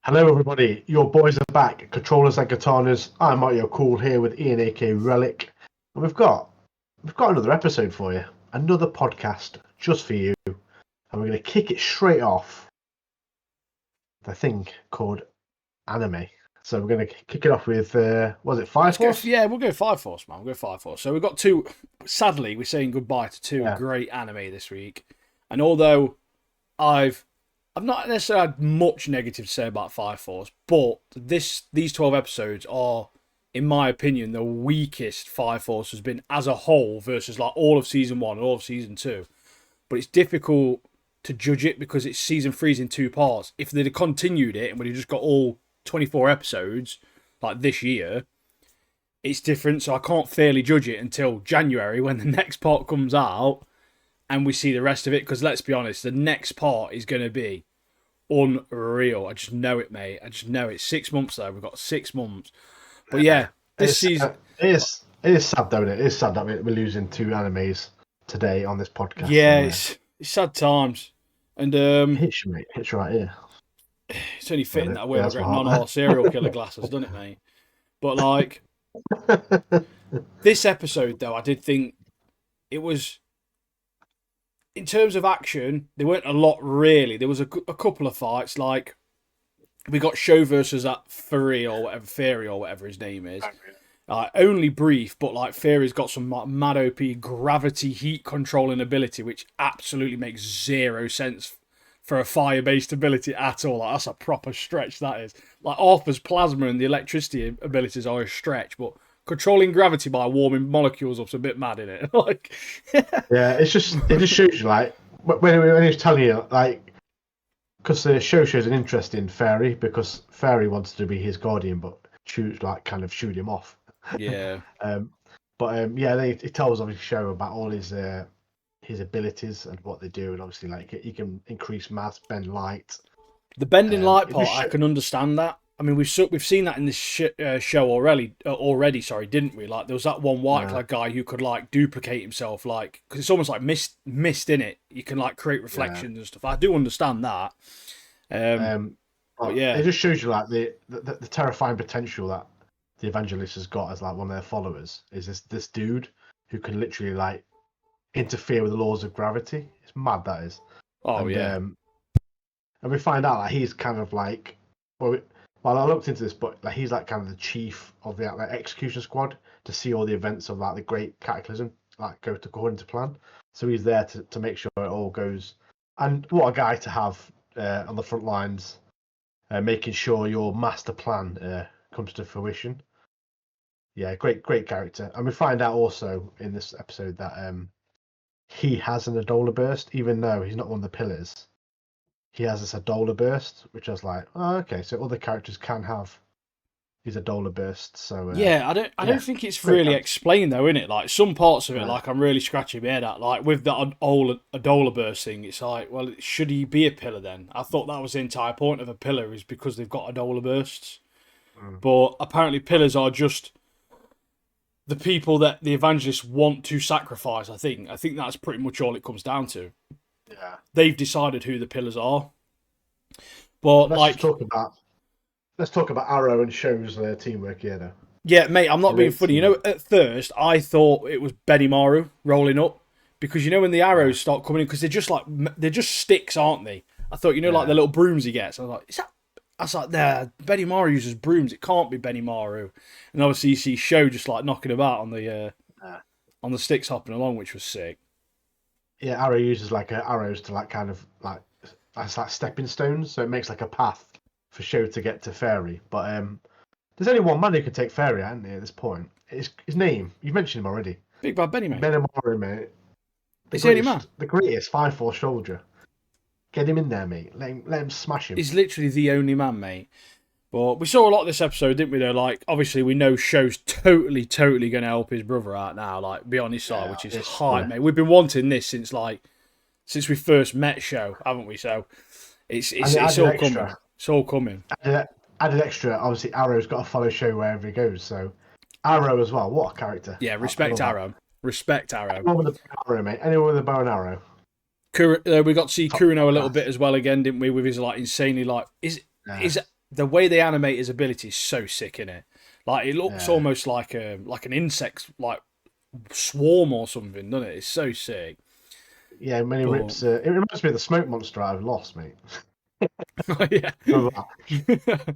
Hello, everybody. Your boys are back. Controllers and Katanas. I'm Mario Cool here with Ian, aka Relic, and we've got another episode for you, another podcast just for you, and we're going to kick it straight off. The thing called anime. So we're going to kick it off with was it Fire Force? We'll go Fire Force, man. We'll go Fire Force. So we've got two. Sadly, we're saying goodbye to two great anime this week, and although I've not necessarily had much negative to say about Fire Force, but these 12 episodes are, in my opinion, the weakest Fire Force has been as a whole versus like all of season 1 and all of season 2. But it's difficult to judge it because it's season 3's in 2 parts. If they'd have continued it and we'd have just got all 24 episodes like this year, it's different. So I can't fairly judge it until January when the next part comes out and we see the rest of it. Because let's be honest, the next part is going to be unreal. I just know it, mate. I just know it. 6 months though. We've got 6 months. But yeah, this season it is sad though, isn't it? It is sad that we're losing 2 animes today on this podcast. Yeah, it's sad times. And hits you, mate. Hits you right here. It's only fitting that I wear my non-horse serial killer glasses, doesn't it, mate? But like this episode though, I did think it was, in terms of action, there weren't a lot really. There was a couple of fights, like we got Show versus that Fury or whatever his name is. Only brief, but like Fury's got some mad OP gravity heat controlling ability, which absolutely makes zero sense for a fire-based ability at all. Like, that's a proper stretch, that is. Like Arthur's plasma and the electricity abilities are a stretch, but controlling gravity by warming molecules up's a bit mad, in it. Like, yeah, it just shows you, like, when he was telling you, like, because the show shows an interest in Fairy, because Fairy wants to be his guardian, but shoot him off. Yeah. It tells obviously show about all his abilities and what they do, and obviously like he can increase mass, bend light. The bending light part, I can understand that. I mean, we've seen that in this show already, didn't we? Like, there was that one white clad guy who could like duplicate himself, like, because it's almost like mist in it. You can like create reflections and stuff. I do understand that. But yeah, it just shows you like the terrifying potential that the Evangelist has got as like one of their followers. Is this dude who can literally like interfere with the laws of gravity? It's mad, that is. And we find out that he's kind of like, well, I looked into this, but like he's like kind of the chief of the like, execution squad to see all the events of like the Great Cataclysm like go according to plan. So he's there to make sure it all goes. And what a guy to have on the front lines, making sure your master plan comes to fruition. Yeah, great character. And we find out also in this episode that he has an Adola burst, even though he's not one of the pillars. He has this Adola burst, which I was like, oh, okay, so other characters can have these Adola bursts. So I don't think it's really explained though, innit? Like some parts of it, like I'm really scratching my head at. Like with the Adola burst thing, it's like, well, should he be a pillar then? I thought that was the entire point of a pillar, is because they've got Adola bursts. But apparently pillars are just the people that the evangelists want to sacrifice. I think that's pretty much all it comes down to. Yeah, they've decided who the pillars are. But let's talk about Arrow and Show's teamwork here, though. Yeah, mate, I'm not being funny. You know, at first I thought it was Benimaru rolling up, because you know when the arrows start coming in, because they're just sticks, aren't they? I thought, like the little brooms he gets. I was like, is that? I was like, Benimaru uses brooms. It can't be Benimaru. And obviously you see Show just like knocking about on the sticks hopping along, which was sick. Yeah, Arrow uses like arrows to like kind of like that's like stepping stones, so it makes like a path for Show to get to Fairy. But there's only one man who can take Fairy, hasn't there, at this point? His name, you've mentioned him already. Big Bad Benny, mate. Benimaru, mate. The greatest 5'4" soldier. Get him in there, mate. Let him smash him. He's literally the only man, mate. But we saw a lot of this episode, didn't we, though? Like, obviously, we know Show's totally going to help his brother out now, like, be on his side, which is high, mate. We've been wanting this since we first met Show, haven't we? So, it's all coming. It's all coming. Added extra, obviously, Arrow's got to follow Show wherever he goes, so Arrow as well. What a character. Yeah, respect Arrow. Respect Arrow. Anyone with a bow and arrow, mate. Anyone with a bow and arrow. We got to see Kuruno a little bit as well again, didn't we? With his like insanely like is the way they animate his ability is so sick, innit? Like it looks almost like an insect like swarm or something, doesn't it? It's so sick. Yeah, when he rips. It reminds me of the smoke monster I've lost, mate. Yeah. Remember that?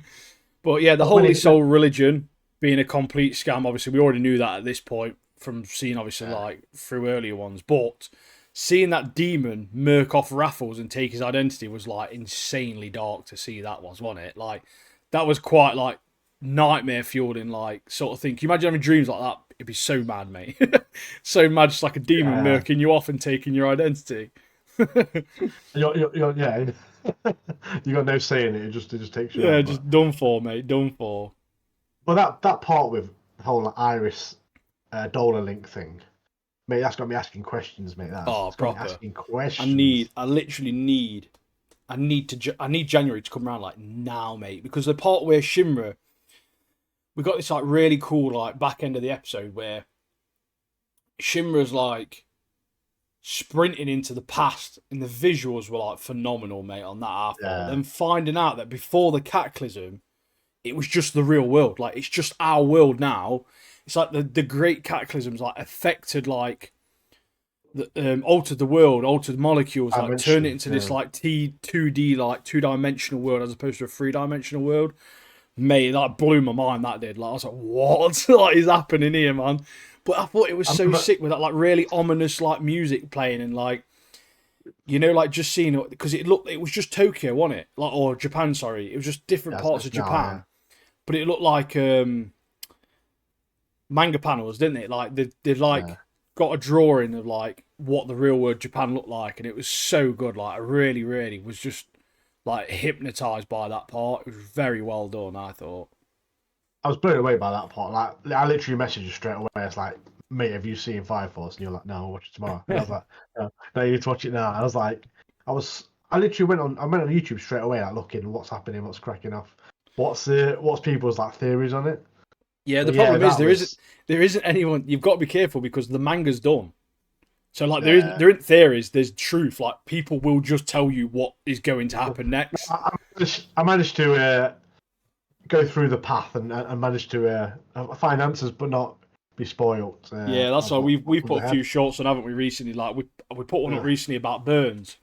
But yeah, the But when Holy he, Soul religion being a complete scam. Obviously, we already knew that at this point from seeing obviously like through earlier ones. But seeing that demon murk off Raffles and take his identity was like insanely dark to see. That wasn't it? Like that was quite like nightmare fueling like sort of thing. Can you imagine having dreams like that? It'd be so mad, mate. So mad, just like a demon murking you off and taking your identity. yeah, you got no say in it. It just takes you Yeah, out. just done for, mate. Done for. But that part with the whole like, Iris Dollar link thing, mate, that's got me asking questions, mate. That's Oh, got me proper. asking questions. I literally need January to come around like now, mate, because the part where Shinra, we got this like really cool like back end of the episode where Shinra's like sprinting into the past, and the visuals were like phenomenal, mate, on that half part. Then finding out that before the cataclysm, it was just the real world. Like it's just our world now. It's like the great cataclysms like affected like altered the world, altered molecules, like turned it into this like 2D like 2-dimensional world as opposed to a 3-dimensional world. Mate, that blew my mind. That did. Like I was like, what? Like is happening here, man? But I thought it was so sick with that like really ominous like music playing and like like just seeing it because it was just Tokyo, wasn't it? Like or Japan, sorry. It was just different parts of Japan. Yeah. But it looked like manga panels, didn't it? Like they'd like got a drawing of like what the real world Japan looked like, and it was so good. Like I really, really was just like hypnotized by that part. It was very well done, I thought. I was blown away by that part. Like I literally messaged you straight away. It's like, mate, have you seen Fire Force? And you're like, no, I'll watch it tomorrow. And I was like, no, you need to watch it now. And I was like, I literally went on YouTube straight away, like looking what's happening, what's cracking off, what's people's like theories on it. Yeah, the problem is there isn't anyone. You've got to be careful because the manga's done. So like there isn't theories. There's truth. Like people will just tell you what is going to happen next. I managed to go through the path and managed to find answers, but not be spoiled. Yeah, that's why we put a few shorts on, haven't we? Recently, like we put one up recently about Burns,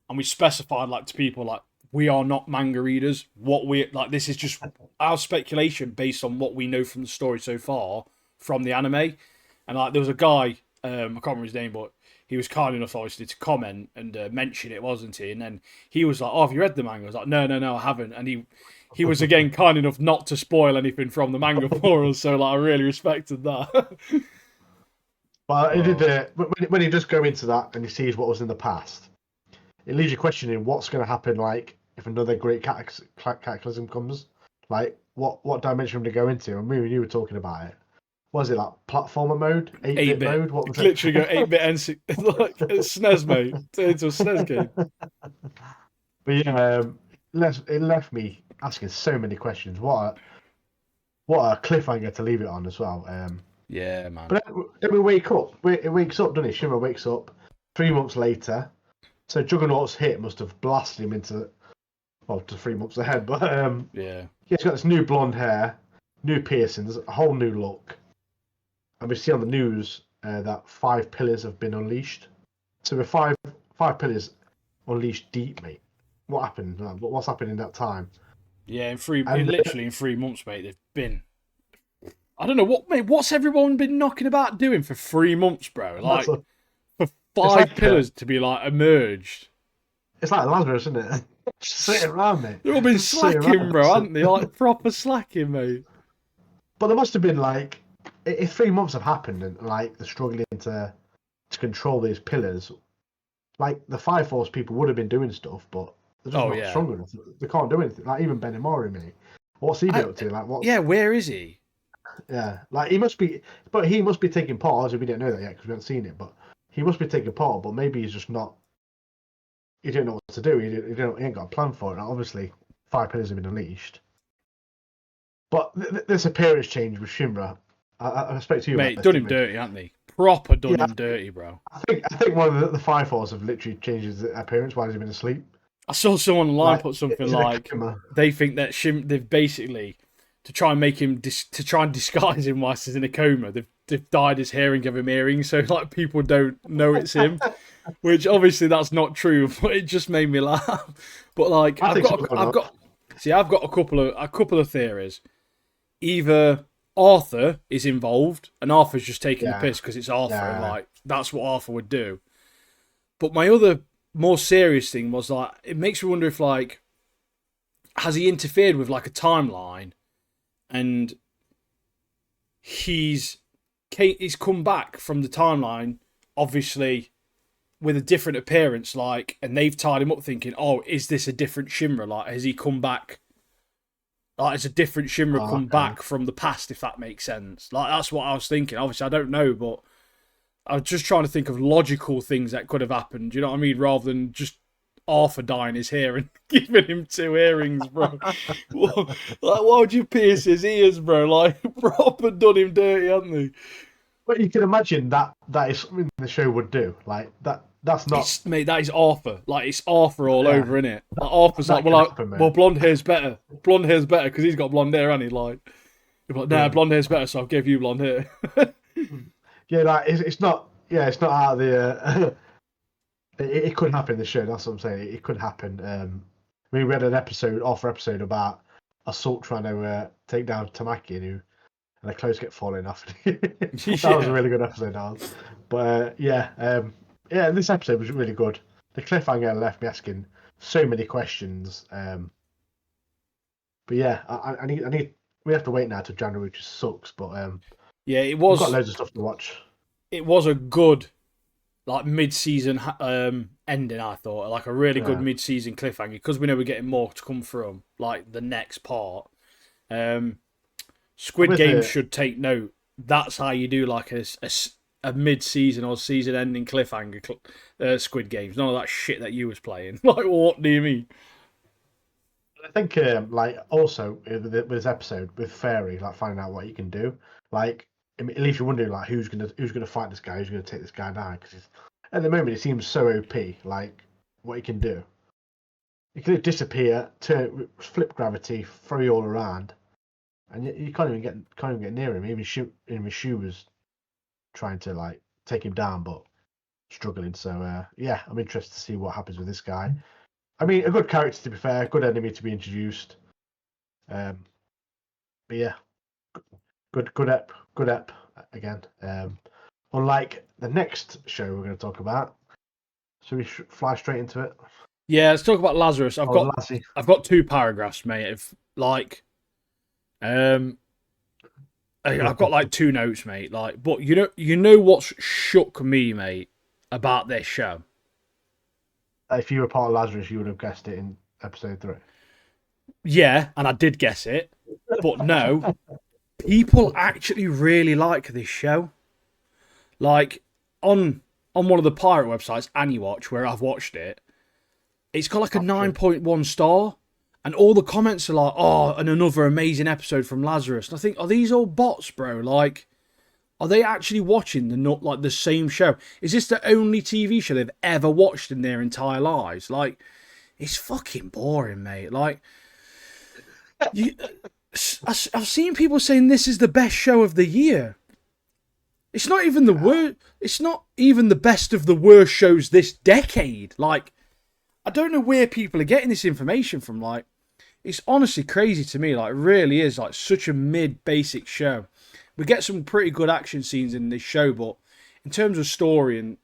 and we specified like to people like we are not manga readers. What we like, this is just our speculation based on what we know from the story so far from the anime. And like there was a guy, I can't remember his name, but he was kind enough obviously to comment and mention it, wasn't he? And then he was like, "Oh, have you read the manga?" I was like, "No, I haven't." And he was again kind enough not to spoil anything from the manga for us, so like I really respected that. Well, when you just go into that and you see what was in the past, it leaves you questioning what's going to happen. Like if another great cataclysm comes, like what dimension would it go into? And me and you were talking about it. Was it like platformer mode, 8-bit mode? What was it? Literally go 8-bit NC like it's SNES, mate. It's a SNES game. But yeah, it left me asking so many questions. What a cliffhanger to leave it on as well. Yeah, man. But then we wake up. It wakes up, doesn't it? Shimmer wakes up 3 months later. So Juggernaut's hit must have blasted him into, to 3 months ahead. But yeah, he's got this new blonde hair, new piercings, a whole new look. And we see on the news that 5 pillars have been unleashed. So with five pillars unleashed deep, mate. What happened? What's happened in that time? Yeah, literally in 3 months, mate. They've been. I don't know what, mate. What's everyone been knocking about doing for 3 months, bro? Like for 5 pillars to be like emerged. It's like Lazarus, isn't it? Just sitting around, mate. They've all been slacking, bro, haven't they? Like proper slacking, mate. But there must have been like, if 3 months have happened and like they're struggling to control these pillars, like the Fire Force people would have been doing stuff, but they're just not strong enough. They can't do anything. Like even Benimori, mate. What's he been up to? Like what? Yeah, where is he? Yeah, like he must be taking part. Obviously, we don't know that yet because we haven't seen it. But he must be taking part. But maybe he's just not. He didn't know what to do. He ain't got a plan for it. Now, obviously, 5 pillars have been unleashed. But this appearance change with Shinra, I expect you. Mate, done him dirty, haven't they? Proper done him dirty, bro. I think one of the Fire Force have literally changed his appearance while he's been asleep. I saw someone online Like, put something is it a like camera? they think that they've basically to try and make him to try and disguise him whilst he's in a coma. They've dyed his hair and give him earrings so like people don't know it's him. Which obviously that's not true, but it just made me laugh. But like I think so. I've got a couple of theories. Either Arthur is involved and Arthur's just taking the Yeah, piss because it's Arthur, and yeah. like that's what Arthur would do. But my other more serious thing was like it makes me wonder if like has he interfered with like a timeline and he's come back from the timeline obviously with a different appearance, like, and they've tied him up thinking, oh, is this a different Shimra? Like, has he come back? Like, has a different Shimra come back from the past, if that makes sense? Like, that's what I was thinking. Obviously, I don't know, but I was just trying to think of logical things that could have happened. You know what I mean? Rather than just Arthur dyeing his hair and giving him 2 earrings, bro. Like, why would you pierce his ears, bro? Like, proper done him dirty, haven't they? But you can imagine that is something the show would do. Like that. That's not. Mate, that is Arthur. Like, it's Arthur all over, innit? Like, Arthur's that like, happen, well, blonde hair's better. Blonde hair's better because he's got blonde hair, hasn't he? Like, you're like, nah, blonde hair's better, so I'll give you blonde hair. Yeah, like it's not. Yeah, it's not out of the. It could happen in the show. That's what I'm saying. It could happen. I mean, we had an Arthur episode about Assault trying to take down Tamaki, and their clothes get falling off. That was a really good episode, Alan. But yeah, this episode was really good. The cliffhanger left me asking so many questions. But yeah, I need. We have to wait now till January, which sucks. But yeah, it was. We've got loads of stuff to watch. It was a good, like mid-season ending. I thought, like a really good mid-season cliffhanger because we know we're getting more to come from, like the next part. Squid Game should take note. That's how you do like a mid-season or season-ending cliffhanger. Squid Games, none of that shit that you was playing. Like, what do you mean? I think, like, also with this episode with Fairy, like finding out what you can do, like, it leaves you wondering, like, who's gonna fight this guy, who's gonna take this guy down? Because at the moment, it seems so OP, like what he can do. He can disappear, flip gravity, throw you all around, and you can't even get near him. Even Shu was trying to like take him down, but struggling. So yeah, I'm interested to see what happens with this guy. I mean, a good character to be fair, good enemy to be introduced. But yeah, good ep again. Unlike the next show we're going to talk about, so we should fly straight into it. Yeah, let's talk about Lazarus. I've got 2 paragraphs, mate. If like, I've got like 2 notes, mate. Like, but you know what's shook me, mate, about this show. If you were part of Lazarus, you would have guessed it in episode 3. Yeah, and I did guess it, but no, people actually really like this show. Like on one of the pirate websites, AniWatch, where I've watched it, it's got like a 9.1 star, and all the comments are like, "Oh, and another amazing episode from Lazarus." And I think, are these all bots, bro? Like, are they actually watching the same show? Is this the only TV show they've ever watched in their entire lives? Like, it's fucking boring, mate. Like, I've seen people saying this is the best show of the year. It's not even the worst. It's not even the best of the worst shows this decade. Like, I don't know where people are getting this information from. Like, it's honestly crazy to me. Like, it really is like such a mid-basic show. We get some pretty good action scenes in this show, but in terms of story and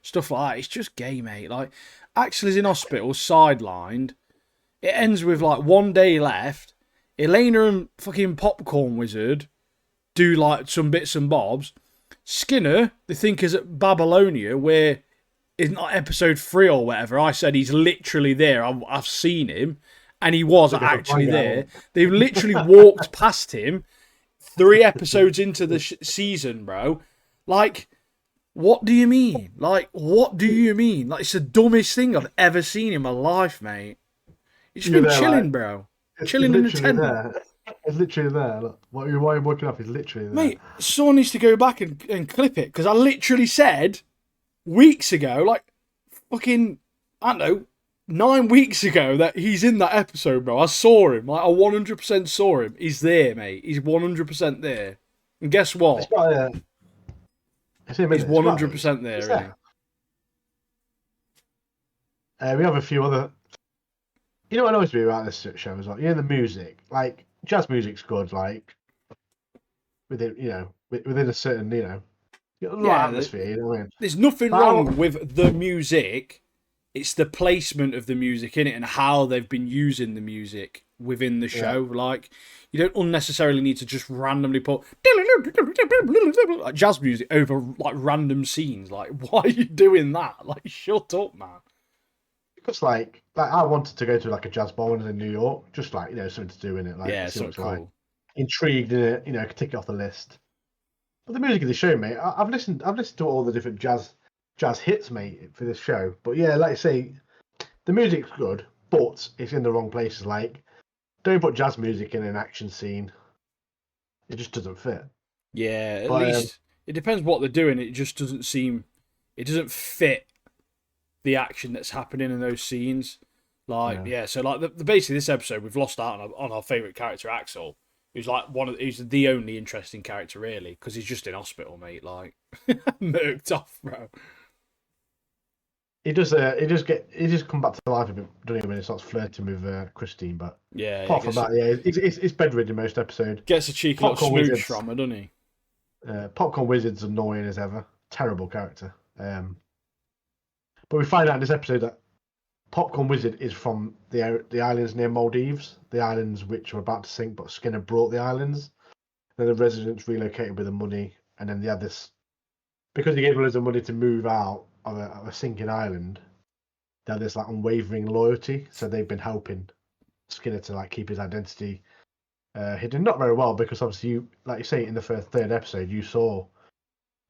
stuff like that, it's just gay, mate. Like, Axel in hospital, sidelined. It ends with like 1 day left. Elena and fucking Popcorn Wizard do like some bits and bobs. Skinner, they think, is at Babylonia, where it's not episode 3 or whatever. I said he's literally there. I've seen him, and he was actually there. They've literally walked past him 3 episodes into the season, bro. Like, what do you mean? Like, what do you mean? Like, it's the dumbest thing I've ever seen in my life, mate. It's been chilling, like, bro. Chilling in the tent. It's literally there. Look, why you're walking up is literally there. Mate, someone needs to go back and clip it, because I literally said weeks ago, like, fucking, I don't know, 9 weeks ago that he's in that episode, bro. I saw him. Like, I 100% saw him. He's there, mate. He's 100% there. And guess what? It's got a. It's him, He's isn't it? 100% there, It's isn't we have a few other. You know what annoys me about this show as well? You know, the music. Like, jazz music's good, like, within a certain, atmosphere, you know what I mean? There's nothing wrong with the music. It's the placement of the music in it and how they've been using the music within the show. Yeah. Like, you don't unnecessarily need to just randomly put like jazz music over like random scenes. Like, why are you doing that? Like, shut up, man. Because like I wanted to go to like a jazz bar in New York, just like something to do in it. Like, yeah, something cool. Like, intrigued in it, I could tick it off the list. But the music of the show, mate, I've listened to all the different jazz hits, mate, for this show. But yeah, like I say, the music's good, but it's in the wrong places. Like, don't put jazz music in an action scene. It just doesn't fit. Yeah, at least it depends what they're doing. It just doesn't fit the action that's happening in those scenes. Like, so like basically this episode, we've lost out on our favourite character, Axel. He's like he's the only interesting character really, because he's just in hospital, mate. Like, murked off, bro. He just come back to life a bit, doesn't he, when he starts flirting with Christine? But apart from that, he's bedridden most episode. Gets a cheeky little smooch from her, doesn't he? Popcorn Wizard's annoying as ever. Terrible character. But we find out in this episode that Popcorn Wizard is from the islands near Maldives, the islands which were about to sink, but Skinner brought the islands. Then the residents relocated with the money, and then they had this, because he gave loads of money to move out of a sinking island. They had this like unwavering loyalty, so they've been helping Skinner to like keep his identity hidden. Not very well, because obviously you, like you say in the third episode, you saw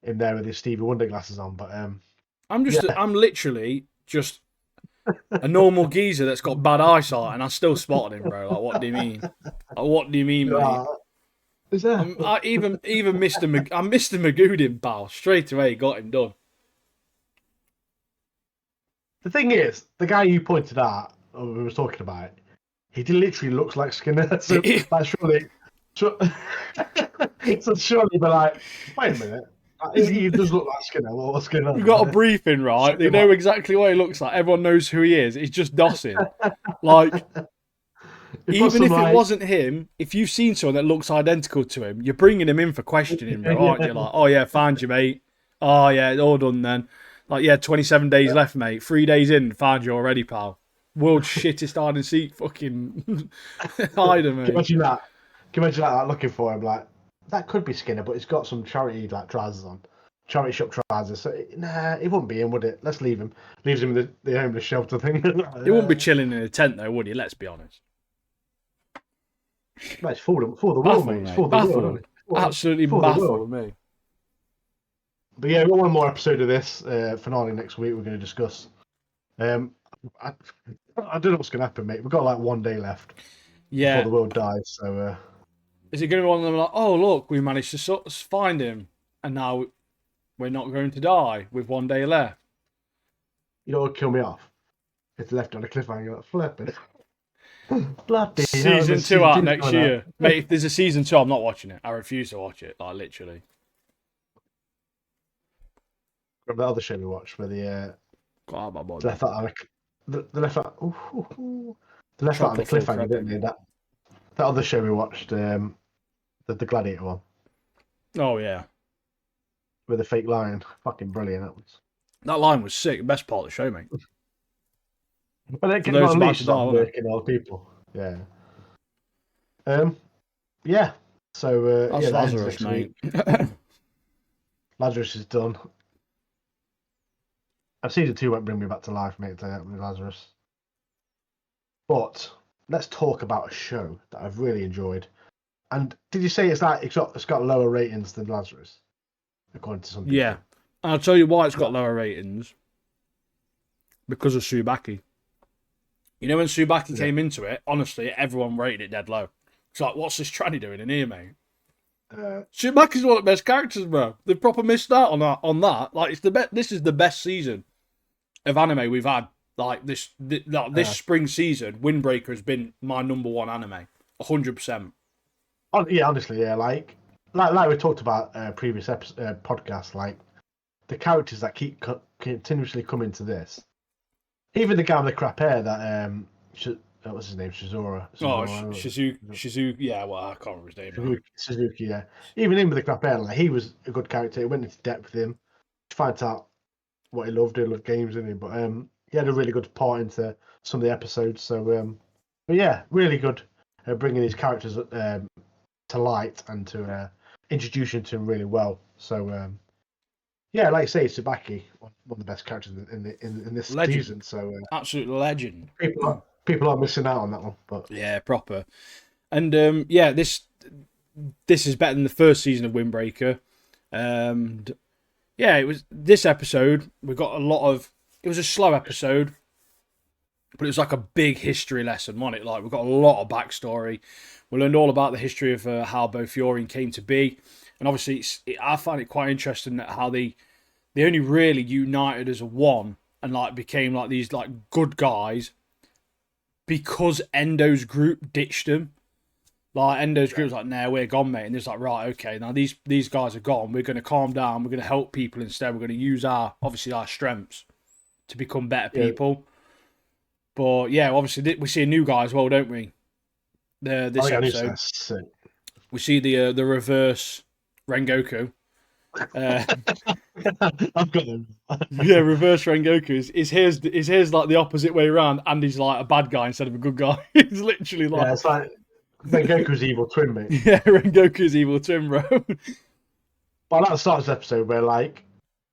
him there with his Stevie Wonder glasses on. But I'm literally just a normal geezer that's got bad eyesight, and I still spotted him, bro. Like, what do you mean? Like, what do you mean, mate? Is that? Even Mr. Magoo'd pal. Straight away, got him done. The thing is, the guy you pointed out, or we were talking about, he literally looks like Skinner. So like, surely, so surely, but like, wait a minute. He does look like Skinner. What's going on? We've got a briefing, right? They know exactly what he looks like. Everyone knows who he is. He's just dossing. Like, even if it wasn't him, if you've seen someone that looks identical to him, you're bringing him in for questioning, bro, aren't you? Like, oh yeah, found you, mate. Oh yeah, all done then. Like, yeah, 27 days left, mate. 3 days in, found you already, pal. World's shittest hide and seek fucking hider, mate. Can you imagine that, looking for him? Like, that could be Skinner, but he's got some charity like trousers on. Charity shop trousers. So, nah, he wouldn't be in, would it? Let's leave him. Leaves him in the homeless shelter thing. He wouldn't be chilling in a tent, though, would he? Let's be honest. Mate, it's for the world, mate. It's for the world. Absolutely baffled me. But yeah, we've got one more episode of this finale next week. We're going to discuss. I don't know what's going to happen, mate. We've got like 1 day left before the world dies. So, is it going to be one of them like, oh look, we managed to find him, and now we're not going to die with 1 day left? You know what would kill me off? It's left on a cliffhanger. Flipping. Bloody season 2 out next year, mate. If there's a season 2, I'm not watching it. I refuse to watch it. Like, literally. Remember the other show we watched where the left out on the left out on the cliffhanger, didn't they? That other show we watched, the Gladiator one. Oh yeah, with the fake lion, fucking brilliant. That line was sick. Best part of the show, mate. But they can unleash working old people. Yeah. Yeah. So that's Lazarus, mate. Lazarus is done. Season 2 won't bring me back to life, mate, with Lazarus. But let's talk about a show that I've really enjoyed. And did you say it's got lower ratings than Lazarus, according to some people? Yeah, and I'll tell you why it's got lower ratings. Because of Tsubaki. You know, when Tsubaki came into it, honestly, everyone rated it dead low. It's like, what's this tranny doing in here, mate? Tsubaki's one of the best characters, bro. They've proper missed out on that. Like, it's the best. This is the best season of anime we've had Like this spring season, Windbreaker has been my number one anime, 100%. Yeah, honestly, yeah, like we talked about previous podcasts, like the characters that keep continuously coming to this. Even the guy with the crap hair that what's his name? Shizora. Oh, Shizuki. Yeah, well, I can't remember his name now. Suzuki, yeah. Even him with the crap hair, like he was a good character. He went into depth with him. Find out what he loved. He loved games, didn't he? But he had a really good part into some of the episodes. So, but yeah, really good bringing these characters to light and to introducing to him really well. So, yeah, like you say, Tsubaki, one of the best characters in this Legend. season. So, Absolute legend. People are missing out on that one. But yeah, proper. And yeah, this is better than the first season of Windbreaker. And yeah, it was this episode. We got a lot of. It was a slow episode, but it was like a big history lesson, wasn't it? Like we got a lot of backstory. We learned all about the history of how Bofurian came to be, and obviously, I find it quite interesting that how they only really united as one and like became like these like good guys because Endo's group ditched them. Like Endo's group was like, "Nah, we're gone, mate." And it's like, right, okay, now these guys are gone. We're going to calm down. We're going to help people instead. We're going to use our strengths to become better people. But yeah, obviously we see a new guy as well, don't we? This episode, we see the reverse Rengoku. I've got him. Yeah, reverse Rengoku is his like the opposite way around, and he's like a bad guy instead of a good guy. He's literally like it's like Rengoku's evil twin, mate. Yeah, Rengoku's evil twin, bro. But I like the start of this episode where like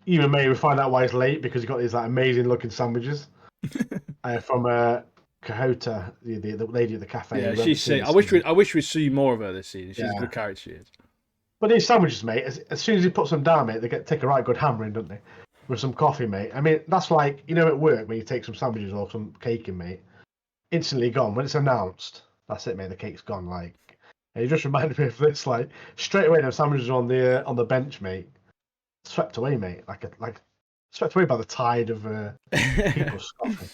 even May we find out why he's late because he got these like amazing looking sandwiches from Kahota, the lady at the cafe. Yeah, she's sick. I wish we'd see more of her this season. She's a good character. She is. But these sandwiches, mate, as soon as he puts them down, mate, they take a right good hammering, don't they? With some coffee, mate. I mean, that's like, at work when you take some sandwiches or some cake in, mate, instantly gone. When it's announced, that's it, mate, the cake's gone. Like, it just reminded me of this, like, straight away, those sandwiches on the bench, mate, swept away, mate, like swept away by the tide of people scoffing.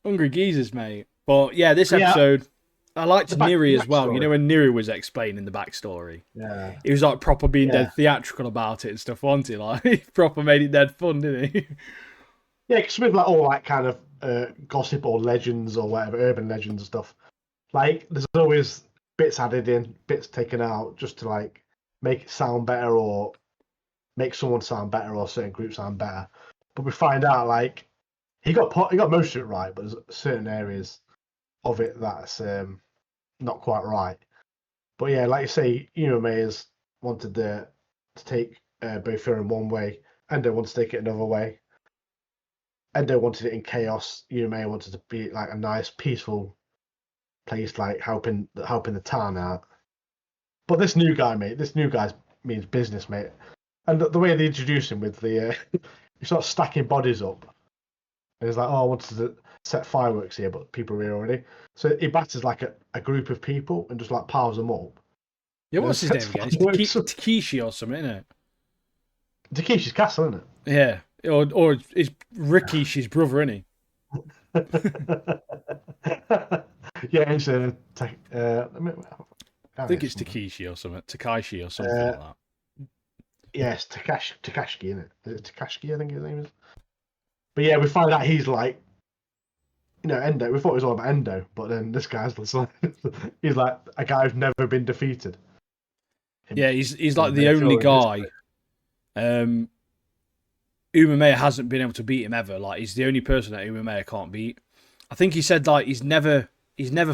Hungry geezers, mate. But yeah, this episode, I liked Neri as well. You know when Neri was explaining the backstory? Yeah. He was like proper being dead theatrical about it and stuff, wasn't he? Like, he proper made it dead fun, didn't he? Yeah, because with like all that kind of gossip or legends or whatever, urban legends and stuff, like there's always bits added in, bits taken out just to like make it sound better or make someone sound better or certain groups sound better. But we find out like he got most of it right, but there's certain areas of it that's not quite right. But yeah, like you say, May has wanted to take Bofurian one way, Endo wanted to take it another way. Endo wanted it in chaos. May wanted to be like a nice, peaceful place, like helping the town out. But this new guy means business, mate. And the way they introduce him with the he starts stacking bodies up. And he's like, "Oh, I wanted to set fireworks here, but people are here already." So he batters like a group of people and just like piles them up. Yeah, what's his name again? It's Takeshi or something, isn't it? Takeshi's Castle, isn't it? Yeah. Or it's Rikishi's brother, isn't he? Yeah, it's I think it's Takeshi or something. Takaishi or something like that. Yes, Takashi, isn't it? Is it Takashi, I think his name is? But yeah, we find out he's like, Endo. We thought it was all about Endo, but then this guy's like, he's like a guy who's never been defeated. Yeah, he's like the only guy. Umemea hasn't been able to beat him ever. Like he's the only person that Umemea can't beat. I think he said like he's never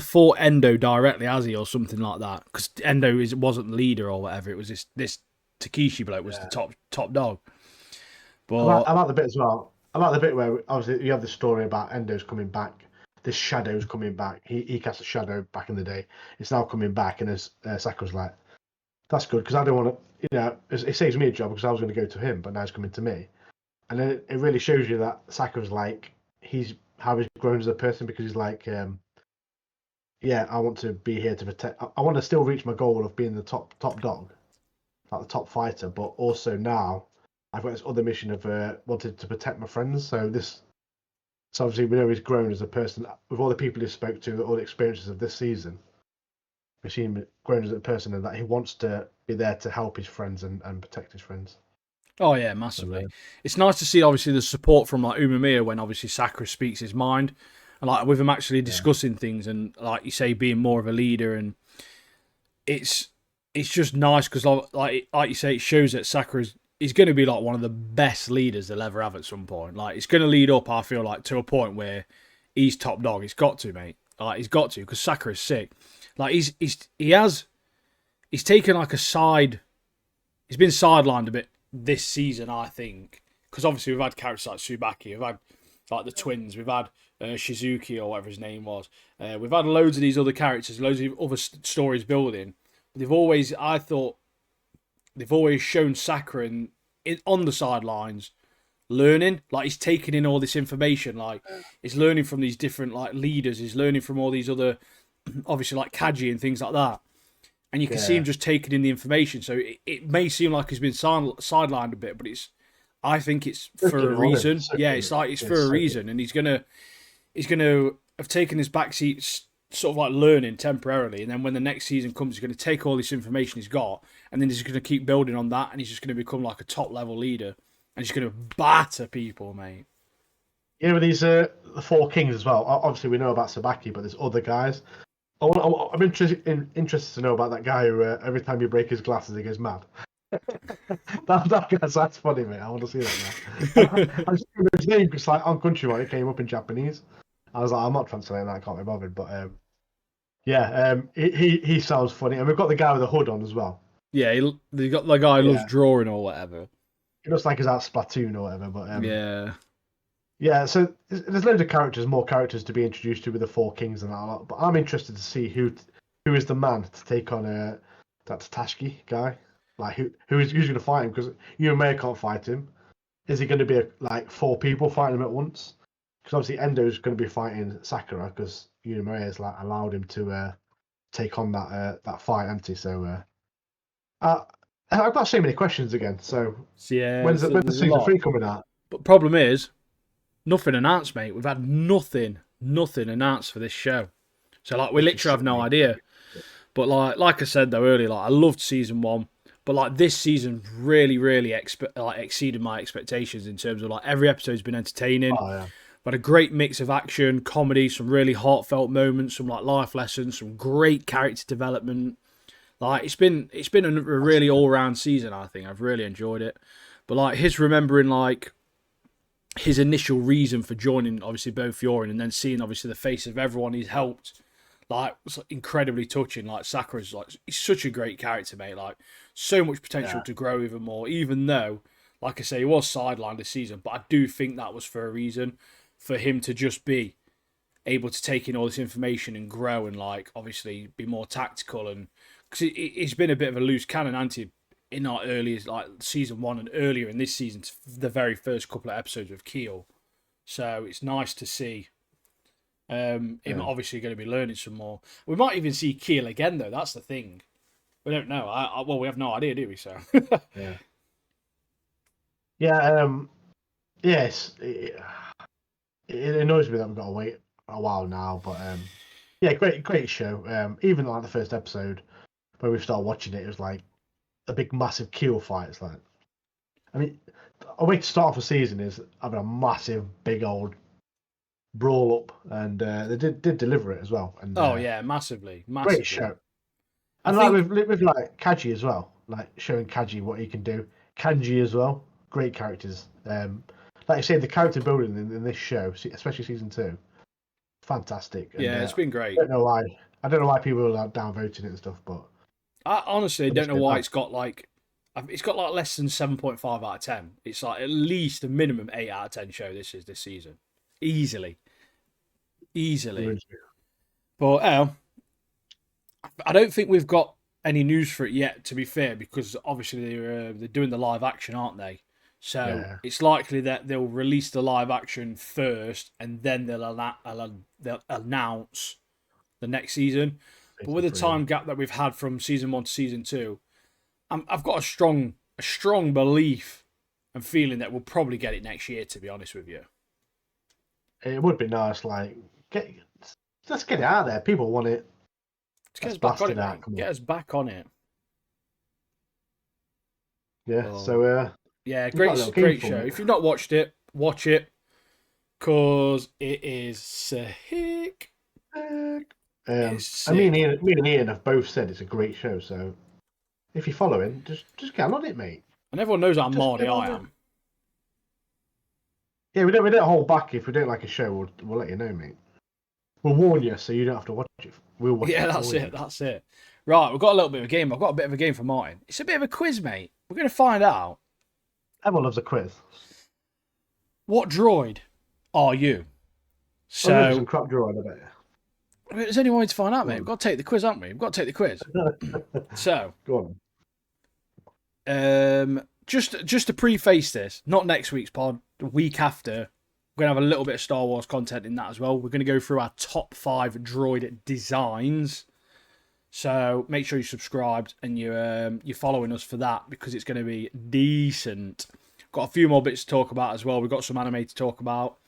fought Endo directly, has he, or something like that? Because Endo wasn't the leader or whatever. It was this Takeshi bloke was the top dog. But I like the bit as well. I like the bit where obviously you have the story about Endo's coming back. This shadow's coming back. He cast a shadow back in the day. It's now coming back, and as Sakura's like, that's good because I don't want to. It saves me a job because I was going to go to him, but now he's coming to me. And then it really shows you that Sakura's like how he's grown as a person because he's like, I want to be here to protect. I want to still reach my goal of being the top dog, like the top fighter, but also now I've got this other mission of wanted to protect my friends. So this So obviously we know he's grown as a person with all the people he spoke to, all the experiences of this season. We've seen him grown as a person and that he wants to be there to help his friends and protect his friends. Oh yeah, massively. It's nice to see obviously the support from like Umamiya when obviously Sakura speaks his mind, and like with him actually discussing things and like you say being more of a leader, and it's just nice because like you say it shows that Sakura is going to be like one of the best leaders they'll ever have at some point. Like it's going to lead up, I feel like, to a point where he's top dog. He's got to, mate. Like he's got to because Sakura's sick. Like he's taken like a side. He's been sidelined a bit this season, I think, because obviously we've had characters like Tsubaki, we've had like the twins, we've had Shizuki or whatever his name was. We've had loads of these other characters, loads of other stories building. They've always, I thought, they've always shown Sakura on the sidelines learning. Like he's taking in all this information. Like he's learning from these different like leaders. He's learning from all these other, obviously like Kaji and things like that. And you can see him just taking in the information. So it may seem like he's been sidelined a bit, but I think it's for a reason. It's like it's for a reason, and he's gonna have taken his backseat, sort of like learning temporarily, and then when the next season comes, he's gonna take all this information he's got, and then he's gonna keep building on that, and he's just gonna become like a top level leader, and he's gonna batter people, mate. Yeah, with these the four kings as well. Obviously, we know about Sabaki, but there's other guys. I'm interested to know about that guy who every time you break his glasses, he goes mad. That's funny, mate. I want to see that now. I'm just his name because like on Crunchyroll it came up in Japanese. I was like, I'm not translating that. I can't be bothered. But he sounds funny, and we've got the guy with the hood on as well. Yeah, they got the guy who loves drawing or whatever. It looks like he's out Splatoon or whatever. But yeah. Yeah, so there's loads of characters, more characters to be introduced to with the Four Kings and that. But I'm interested to see who is the man to take on that Tatashiki guy. Like who's going to fight him? Because May can't fight him. Is he going to be like four people fighting him at once? Because obviously Endo's going to be fighting Sakura because May has like allowed him to take on that fight, hasn't he? So I've got so many questions again. So when's the season 3 coming out? But problem is, nothing announced, mate. We've had nothing announced for this show. So like we literally have no idea. But like I said though earlier, like I loved season 1, but like this season really exceeded my expectations in terms of like every episode's been entertaining. Oh, yeah. But a great mix of action, comedy, some really heartfelt moments, some like life lessons, some great character development. Like it's been a really all round season. I think I've really enjoyed it. But like his remembering like his initial reason for joining, obviously, Bo Fiorin, and then seeing, obviously, the face of everyone he's helped, like, was incredibly touching. Like, Sakura's, like, he's such a great character, mate. Like, so much potential to grow even more, even though, like I say, he was sidelined this season, but I do think that was for a reason, for him to just be able to take in all this information and grow and, like, obviously, be more tactical. And because he's been a bit of a loose cannon, hasn't he? In our earliest, like season 1 and earlier in this season, the very first couple of episodes of Keel. So it's nice to see him obviously going to be learning some more. We might even see Keel again, though. That's the thing. We don't know. Well, we have no idea, do we? So Yes. It annoys me that we've got to wait a while now, but great show. Even like the first episode, when we started watching it, it was like a big massive Keel fight. It's like, I mean, a way to start off a season is having a massive, big old brawl up, and they did deliver it as well. And massively. Great show. And like with like Kaji as well, like showing Kaji what he can do. Kanji as well, great characters. Like you say, the character building in this show, especially season 2, fantastic. And, it's been great. I don't know why people are like downvoting it and stuff, but I honestly don't know why it's got like less than 7.5 out of 10. It's like at least a minimum 8 out of 10 show this season. Easily. But I don't think we've got any news for it yet, to be fair, because obviously they're doing the live action, aren't they? So it's likely that they'll release the live action first, and then they'll announce the next season. But with the time gap that we've had from season 1 to season 2, I've got a strong belief and feeling that we'll probably get it next year, to be honest with you. It would be nice, like let's get it out there. People want it. Let's get Let's us back on blast it, it out. mate. Come Get on. us back on it. Yeah. Oh, So yeah, we've got a little game great for show. it. If you've not watched it, watch it, cause it is sick. It's And sick. me and Ian have both said it's a great show. So if you're following, just get on it, mate. And everyone knows how Just Mardy get on I it. am. Yeah, we don't hold back. If we don't like a show, we'll let you know, mate. We'll warn you, so you don't have to watch it. We'll watch it. Yeah, that's it. That's it. Right, we've got a little bit of a game. I've got a bit of a game for Martin. It's a bit of a quiz, mate. We're going to find out. Everyone loves a quiz. What droid are you? Some So, crap drawing, I bet. there's only one way to find out, mate. We've got to take the quiz, haven't we? We've got to take the quiz. So, Go on. Just to preface this, not next week's pod, the week after, we're going to have a little bit of Star Wars content in that as well. We're going to go through our top 5 droid designs. So make sure you're subscribed and you're following us for that, because it's going to be decent. Got a few more bits to talk about as well. We've got some anime to talk about.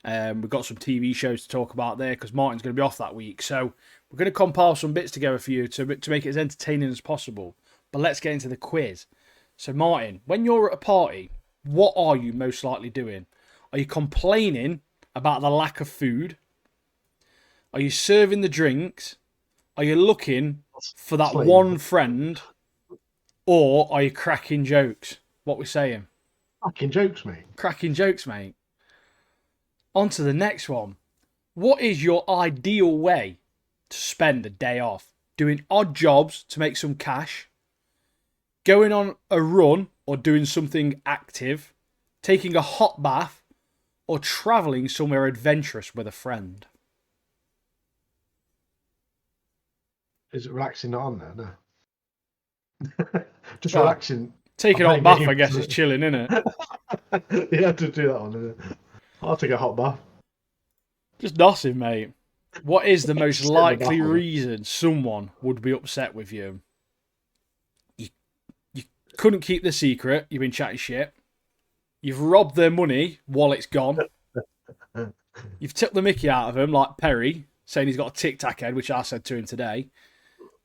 We've got some TV shows to talk about there, because Martin's going to be off that week. So we're going to compile some bits together for you to make it as entertaining as possible. But let's get into the quiz. So Martin, when you're at a party, what are you most likely doing? Are you complaining about the lack of food? Are you serving the drinks? Are you looking for that one friend? Or are you cracking jokes? What we're saying? Cracking jokes, mate. Cracking jokes, mate. On to the next one. What is your ideal way to spend a day off? Doing odd jobs to make some cash? Going on a run or doing something active? Taking a hot bath? Or travelling somewhere adventurous with a friend? Is it relaxing not on there? No. Just Well, relaxing. Taking a hot bath, I guess, is chilling, isn't it? You have to do that one, isn't it? I'll take a hot bath. Just nothing, mate. What is the most likely reason someone would be upset with you? You couldn't keep the secret. You've been chatting shit. You've robbed their money while it's gone. You've took the mickey out of him, like Perry, saying he's got a tic-tac head, which I said to him today.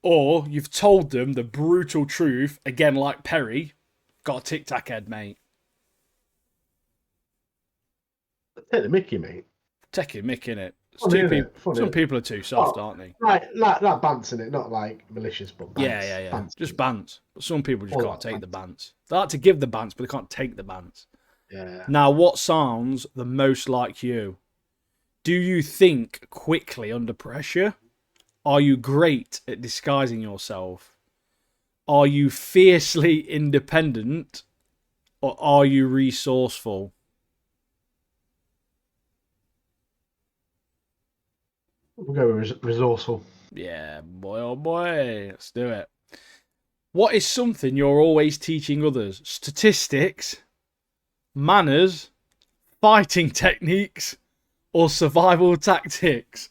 Or you've told them the brutal truth, again, like Perry, got a tic-tac head, mate. Take the mickey, mate. Taking mick, innit? Some people are too soft, aren't they? Like bants in it, not like malicious, but bants. Yeah. Bants. Just bants. But some people just can't take the bants. They like to give the bants, but they can't take the bants. Yeah. Now, what sounds the most like you? Do you think quickly under pressure? Are you great at disguising yourself? Are you fiercely independent? Or are you resourceful? We'll go with resourceful. Yeah, boy, oh boy. Let's do it. What is something you're always teaching others? Statistics, manners, fighting techniques, or survival tactics?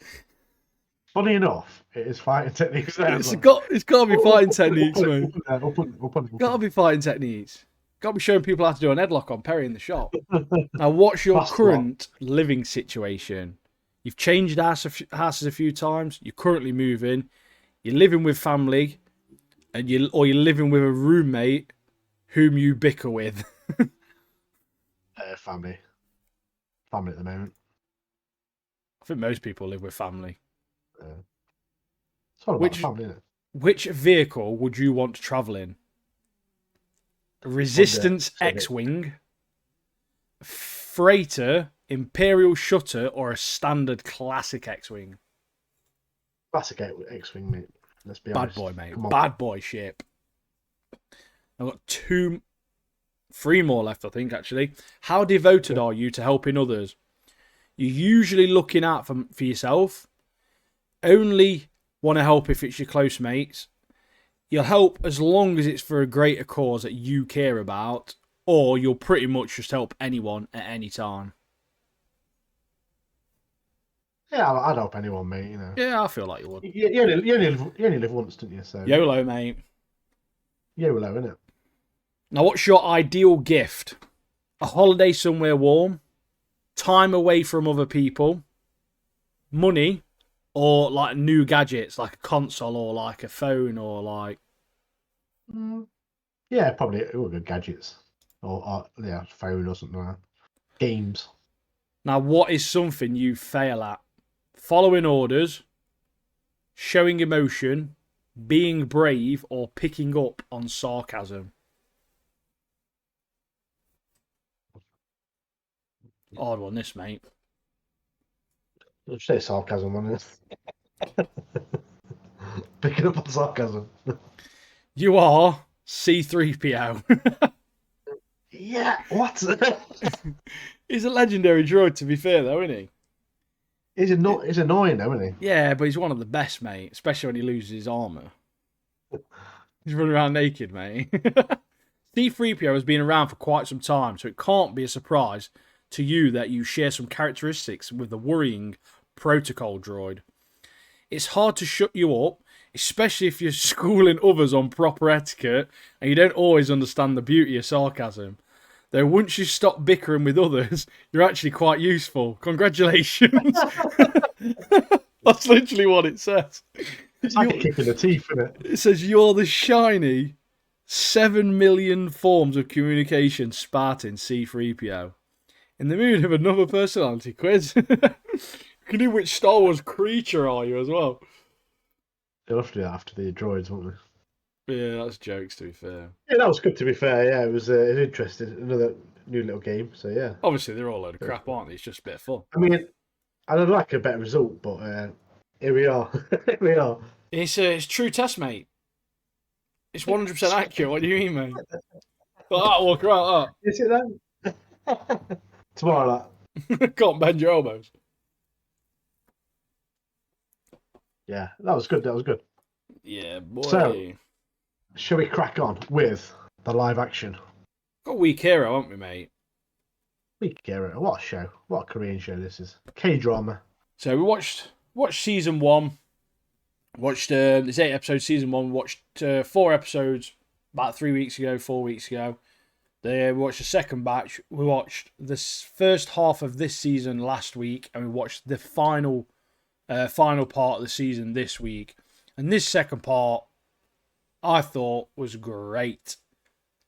Funny enough, it is fighting techniques. It's got to be fighting techniques, mate. We'll put it. Got to be fighting techniques. Got to be showing people how to do an headlock on Perry in the shop. Now, what's your current living situation? You've changed houses a few times. You're currently moving. You're living with family, or you're living with a roommate whom you bicker with. Family at the moment. I think most people live with family. It's all about family, isn't it? Which vehicle would you want to travel in? Resistance X-Wing, Freighter, Imperial Shutter, or a standard classic X-Wing? Classic X-Wing, mate. Let's be honest. Bad boy, mate. Bad boy ship. I've got 3 more left, I think, actually. How devoted are you to helping others? You're usually looking out for yourself. Only want to help if it's your close mates. You'll help as long as it's for a greater cause that you care about, or you'll pretty much just help anyone at any time. Yeah, I'd help anyone, mate. You know. Yeah, I feel like you would. You only live once, don't you? So YOLO, mate. YOLO, innit? Now, what's your ideal gift? A holiday somewhere warm, time away from other people, money, or like new gadgets like a console or like a phone or like. Yeah, probably it would be gadgets or yeah, phone or something like that. Games. Now, what is something you fail at? Following orders, showing emotion, being brave, or picking up on sarcasm. Odd one, this, mate. I'd say sarcasm on it. Picking up on sarcasm. You are C3PO. Yeah, what? He's a legendary droid, to be fair, though, isn't he? He's annoying, though, isn't he? Yeah, but he's one of the best, mate, especially when he loses his armour. He's running around naked, mate. C3PO has been around for quite some time, so it can't be a surprise to you that you share some characteristics with the worrying protocol droid. It's hard to shut you up, especially if you're schooling others on proper etiquette and you don't always understand the beauty of sarcasm. Though once you stop bickering with others, you're actually quite useful. Congratulations. That's literally what it says. It's like a kick in the teeth, isn't it? It says you're the shiny 7 million forms of communication Spartan C3PO. In the mood of another personality quiz. You can do which Star Wars creature are you as well. They'll have to do that after the droids, won't they? Yeah, that's jokes, to be fair. Yeah, that was good, to be fair. Yeah, it was interesting. Another new little game, so yeah. Obviously, they're all a load of crap, aren't they? It's just a bit of fun. I mean, I'd like a better result, but here we are. Here we are. It's true test, mate. It's 100% accurate. What do you mean, mate? That walk right Is it then? Tomorrow, that. Can't bend your elbows. Yeah, that was good. That was good. Yeah, boy. So, shall we crack on with the live action? Got a weak hero, haven't we, mate? Week Hero. What a show. What a Korean show this is. K-drama. So we watched season 1. Watched this 8-episode season 1. Watched 4 episodes about 3 weeks ago, 4 weeks ago. Then we watched the second batch. We watched the first half of this season last week, and we watched the final part of the season this week. And this second part, I thought was great.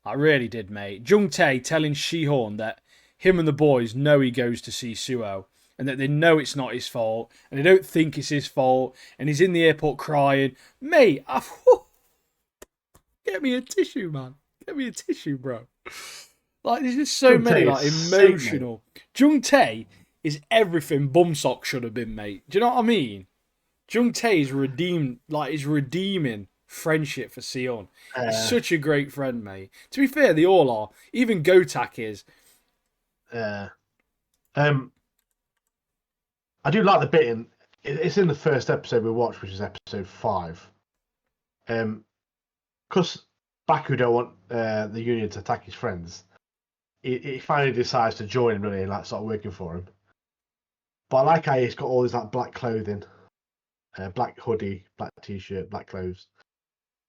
I really did, mate. Jung Tae telling Shihorn that him and the boys know he goes to see Suo, and that they know it's not his fault, and they don't think it's his fault, and he's in the airport crying, mate, get me a tissue, man. Get me a tissue, bro. Like, there's just so many, like, emotional. Jung Tae is everything Bumsock should have been, mate. Do you know what I mean? Jung Tae is redeeming friendship for Sion. He's such a great friend, mate. To be fair, they all are. Even Gotak is. I do like the bit in. It's in the first episode we watched, which is episode 5. Because Baku don't want the Union to attack his friends. He finally decides to join him, really, and like start working for him. But I like how he's got all his like black clothing, black hoodie, black t-shirt, black clothes,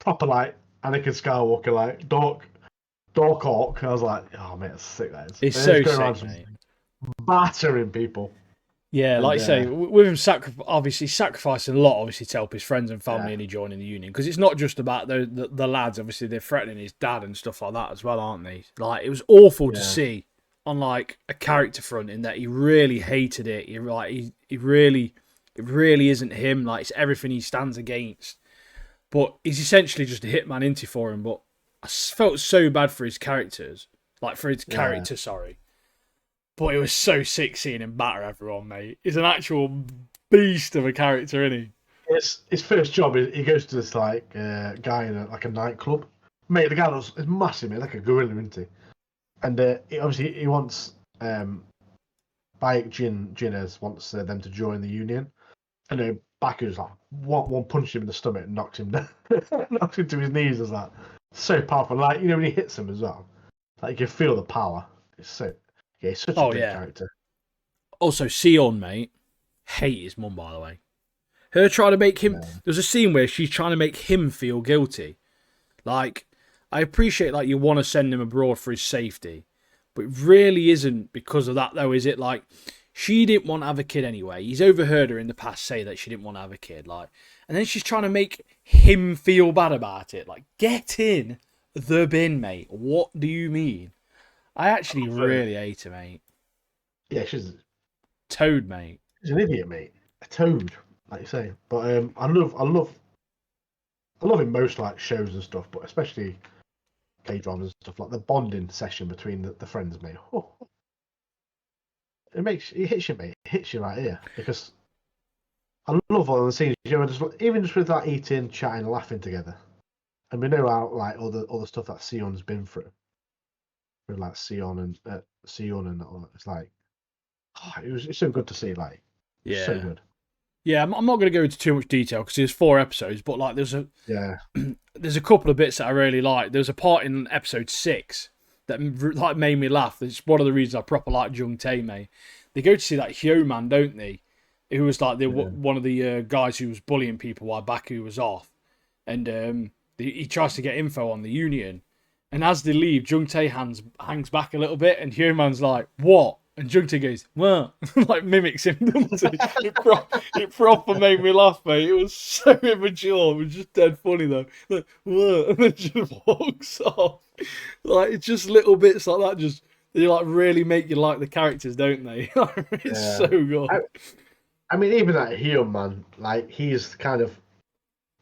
proper like Anakin Skywalker, like Dark Hawk. I was like, oh mate, that's sick. That is. It's so sick, mate. Battering people. Yeah, like you say, with him obviously sacrificing a lot, obviously to help his friends and family, and he joining the Union, because it's not just about the lads. Obviously, they're threatening his dad and stuff like that as well, aren't they? Like, it was awful to see on like a character front, in that he really hated it. He really, it really isn't him. Like, it's everything he stands against. But he's essentially just a hitman into for him. But I felt so bad for his characters, like for his character, sorry. But it was so sick seeing him batter everyone, mate. He's an actual beast of a character, isn't he? His first job is he goes to this like guy in a nightclub. Mate, the guy is massive, mate, like a gorilla, isn't he? And he wants Bayek Jinners wants them to join the Union. And then Baku's like one punched him in the stomach and knocked him down, knocked him to his knees. Is that so powerful? Like, you know, when he hits him as well, like you can feel the power. It's so. Yeah, he's such a good character. Also, Sion, mate, hate his mum, by the way. Her trying to make him... There's a scene where she's trying to make him feel guilty. Like, I appreciate, like, you want to send him abroad for his safety. But it really isn't because of that, though, is it? Like, she didn't want to have a kid anyway. He's overheard her in the past say that she didn't want to have a kid. Like, and then she's trying to make him feel bad about it. Like, get in the bin, mate. What do you mean? I actually really hate her, mate. Yeah, she's Toad, mate. She's an idiot, mate. A toad, like you say. But I love in most like shows and stuff, but especially K-dramas and stuff, like the bonding session between the friends, mate. Oh, it hits you, mate. It hits you right here because I love all the scenes. You know, even just with that eating, chatting, laughing together, and we know how like all the stuff that Sion's been through, with like Sion and all that. It's like, it's so good to see. Like, Yeah. so good. Yeah, I'm not going to go into too much detail because there's 4 episodes, but like there's a couple of bits that I really like. There's a part in episode 6 that like made me laugh. It's one of the reasons I proper like Jung Tae, mate. They go to see that Hyo man, don't they? Who was like one of the guys who was bullying people while Baku was off, and he tries to get info on the union. And as they leave, Jung Tae hangs back a little bit, and Hyo man's like, "What?" And Jung Tae goes, "What?" Like mimics him. It proper made me laugh, mate. It was so immature. It was just dead funny though. Like, "What?" And then just walks off. Like, it's just little bits like that. Just they like really make you like the characters, don't they? It's so good. I mean, even that Hyo man, like he's kind of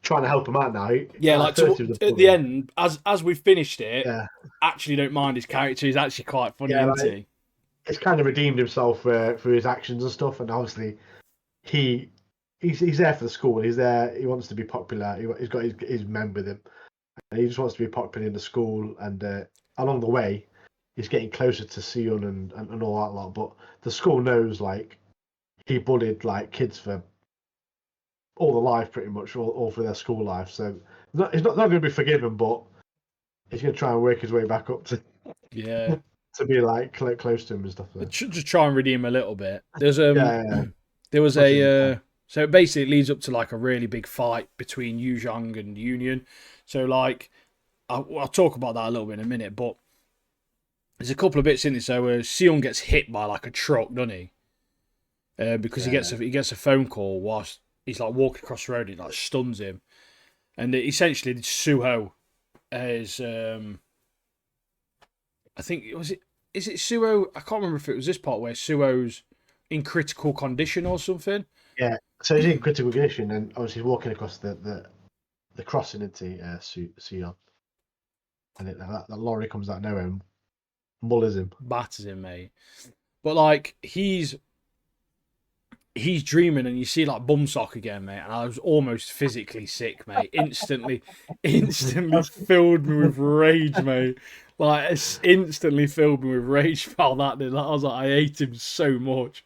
trying to help him out now. Yeah, like at the end, as we've finished it, actually don't mind his character. He's actually quite funny, isn't he? He's kind of redeemed himself for his actions and stuff, and obviously he's there for the school. He's there. He wants to be popular. He's got his men with him, and he just wants to be popular in the school. And along the way, he's getting closer to Sion and all that lot. But the school knows like he bullied like kids for all the life, pretty much, all for their school life. So he's not going to be forgiven, but he's going to try and work his way back up to to be like close to him and stuff. Just try and redeem a little bit. There's there was so basically it leads up to like a really big fight between Yu Zhang and Union. So like I'll talk about that a little bit in a minute, but there's a couple of bits in this. So Sion gets hit by like a truck, doesn't he? Because he gets a phone call whilst he's like walking across the road. It like stuns him, and essentially Suho is I think is it Suho? I can't remember if it was this part where Suho's in critical condition or something. Yeah, so he's in critical condition, and obviously he's walking across the crossing into Sion, and that lorry comes out of nowhere and mullers him, batters him, mate. But like he's dreaming, and you see like bumsock again, mate. And I was almost physically sick, mate. Instantly filled me with rage, mate. Like, it instantly filled me with rage about that. Did I was like, I hate him so much.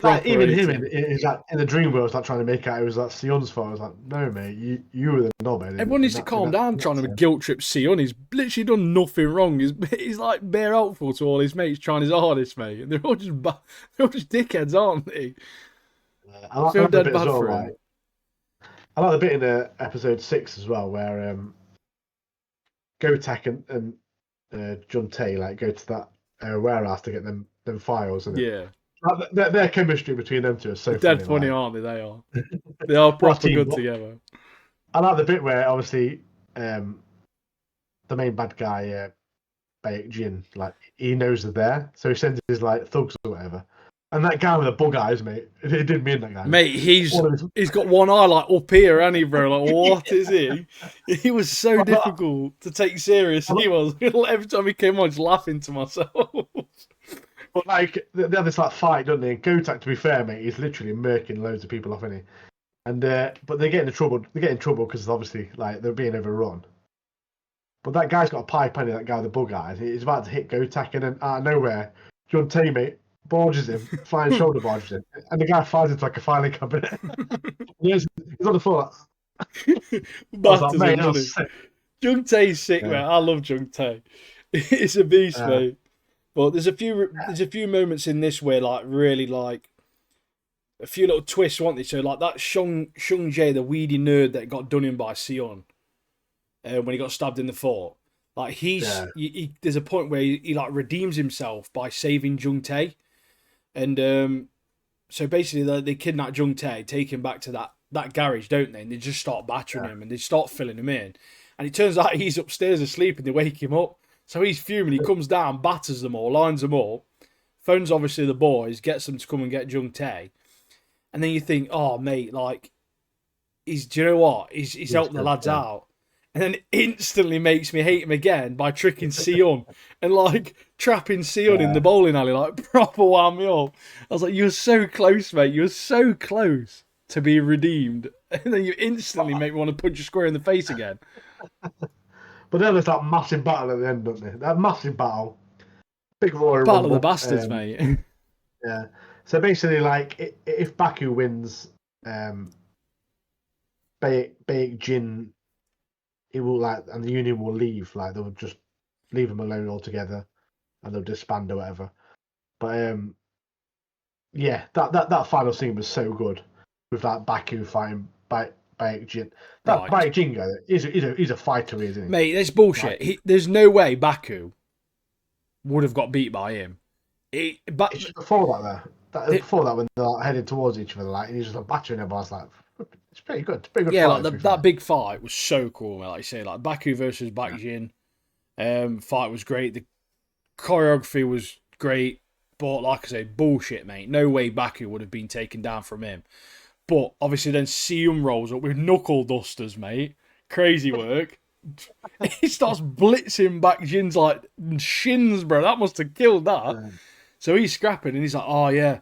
Like, even him in the dream world, like trying to make out it was like Sion's fault. I was like, no, mate, you were the knobhead. Everyone needs to calm down trying to guilt trip Sion. He's literally done nothing wrong. He's like bare helpful to all his mates, trying his hardest, mate. And they're all just dickheads, aren't they? I feel dead bad for him. I like the bit in episode 6 as well, where Gotak and Jun Tae like go to that warehouse to get them files. And their chemistry between them two is so dead funny, aren't they? They are. They are proper good together. I like the bit where obviously the main bad guy, Baek Jin, like he knows they're there, so he sends his like thugs or whatever. And that guy with the bug eyes, mate, it did mean that guy. Mate, he's got one eye like up here, and he, bro, like what is he? He was so difficult to take serious. He was every time he came on, just laughing to myself. But like they have this like fight, don't they? And Gotak, to be fair, mate, he's literally murking loads of people off, isn't he? And but they get into trouble. They get in trouble because obviously like they're being overrun. But that guy's got a pipe, and that guy with the bug eyes. He's about to hit Gotak, and then out of nowhere, Jun Tae, mate, barges him, flying shoulder barges him, and the guy flies into like a filing cabinet. he's on the floor. Jung Tae's sick, mate. I love Jung Tae. It's a beast, mate. But there's a few moments in this where like really like a few little twists, weren't they? So like that Shung Jae, the weedy nerd that got done in by Sion when he got stabbed in the fort. Like there's a point where he like redeems himself by saving Jung Tae, and so basically they kidnap Jung Tae, take him back to that garage, don't they? And they just start battering him and they start filling him in, and it turns out he's upstairs asleep and they wake him up. So he's fuming. He comes down, batters them all, lines them up, phones obviously the boys, gets them to come and get Jung Tae, and then you think, oh mate, like do you know what? He's helped the lads out. And then instantly makes me hate him again by tricking Sion and like trapping Sion in the bowling alley, like proper wound me up. I was like, you were so close, mate. You were so close to be redeemed. And then you instantly make me want to punch a square in the face again. But then there's that massive battle at the end, don't they? That massive battle. Big Royal Battle Rumble. of the Bastards, mate. Yeah. So basically, like, if Baku wins, Baek Jin, he will and the Union will leave. Like, they'll just leave him alone altogether, and they'll disband or whatever. But yeah, that final scene was so good with that Baku fighting Baek Jin. That Baek Jin guy, he's a fighter, isn't he? Mate, that's bullshit. Like, there's no way Baku would have got beat by him. It's just before before that when they're like, heading towards each other, like, and he's just like battering everyone. I was like, it's pretty good. It's pretty good. Yeah, like that big fight was so cool, mate. Like you say, like Baku versus Baek Jin, fight was great. The choreography was great, but like I say, bullshit, mate. No way Baku would have been taken down from him. But obviously, then Seum rolls up with knuckle dusters, mate. Crazy work. He starts blitzing Baek Jin's like shins, bro. That must have killed that. Yeah. So he's scrapping, and he's like, "Oh yeah,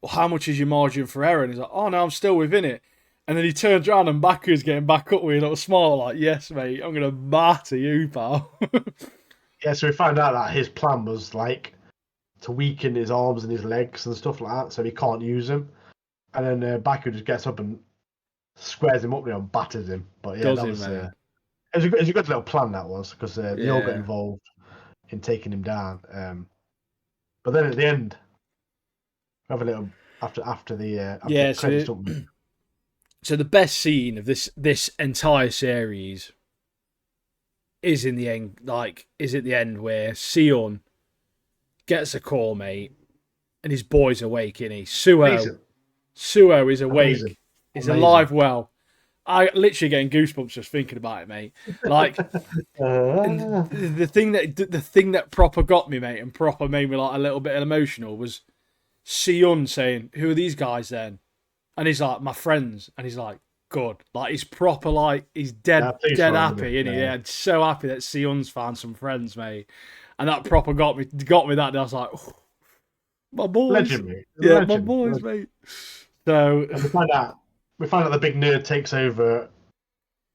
well, how much is your margin for error?" And he's like, "Oh no, I'm still within it." And then he turns around and Baku's getting back up with a little smile, like, "Yes, mate, I'm gonna batter you, pal." Yeah, so we found out that his plan was like to weaken his arms and his legs and stuff like that, so he can't use them. And then Baku just gets up and squares him up there and batters him. But yeah, it was a good little plan, that was, because they all got involved in taking him down. But then at the end, we have a little after the credits, don't we? So the best scene of this entire series is in the end, where Sion gets a call, mate, and his boy's awake, isn't he? Suo is awake. Amazing. He's alive well. I literally getting goosebumps just thinking about it, mate. Like the thing that proper got me, mate, and proper made me like a little bit emotional was Sion saying, "Who are these guys then?" And he's like, "My friends." And he's like, "Good." Like he's proper, like he's dead happy, isn't he? Yeah, so happy that Sion's found some friends, mate. And that proper got me that day. I was like, oh, my boys, legend, my boys, mate. So and we find out the big nerd takes over